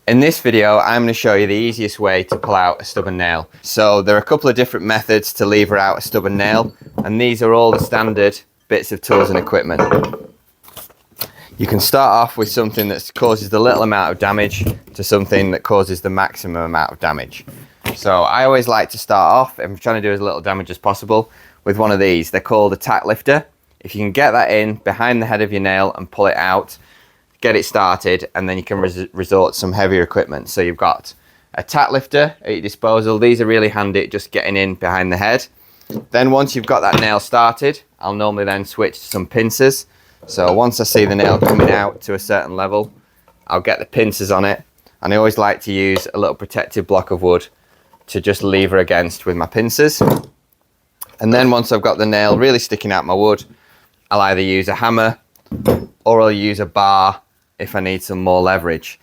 In this video, I'm going to show you the easiest way to pull out a stubborn nail. So there are a couple of different methods to lever out a stubborn nail, and these are all the standard bits of tools and equipment. You can start off with something that causes the little amount of damage to something that causes the maximum amount of damage. So I always like to start off, if I'm trying to do as little damage as possible, with one of these. They're called a tack lifter. If you can get that in behind the head of your nail and pull it out, get it started, and then you can resort to some heavier equipment. So you've got a tack lifter at your disposal. These are really handy at just getting in behind the head. Then once you've got that nail started, I'll normally then switch to some pincers. So once I see the nail coming out to a certain level, I'll get the pincers on it, and I always like to use a little protective block of wood to just lever against with my pincers. And then once I've got the nail really sticking out my wood, I'll either use a hammer or I'll use a bar if I need some more leverage.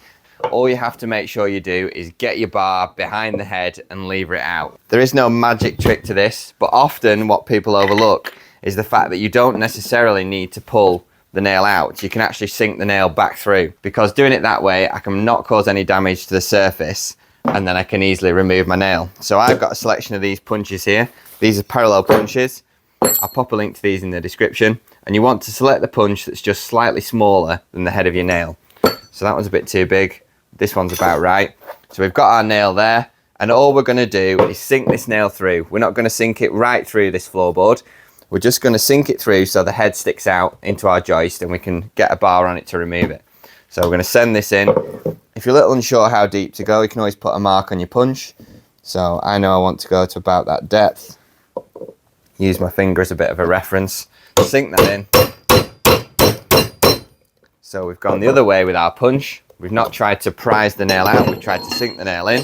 All you have to make sure you do is get your bar behind the head and lever it out. There is no magic trick to this, but often what people overlook is the fact that you don't necessarily need to pull the nail out. You can actually sink the nail back through, because doing it that way I can not cause any damage to the surface, and then I can easily remove my nail. So I've got a selection of these punches here. These are parallel punches. I'll pop a link to these in the description, and you want to select the punch that's just slightly smaller than the head of your nail. So that one's a bit too big, this one's about right. So we've got our nail there, and all we're going to do is sink this nail through. We're not going to sink it right through this floorboard. We're just going to sink it through so the head sticks out into our joist and we can get a bar on it to remove it. So we're going to send this in. If you're a little unsure how deep to go, you can always put a mark on your punch. So I know I want to go to about that depth. Use my finger as a bit of a reference. Sink that in. So we've gone the other way with our punch. We've not tried to prise the nail out, we've tried to sink the nail in.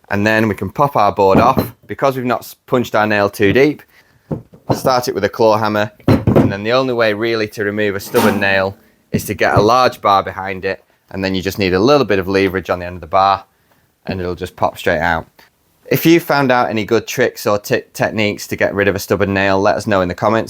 And then we can pop our board off. Because we've not punched our nail too deep, I'll start it with a claw hammer. And then the only way really to remove a stubborn nail is to get a large bar behind it, and then you just need a little bit of leverage on the end of the bar and it'll just pop straight out. If you found out any good tricks or techniques to get rid of a stubborn nail, let us know in the comments.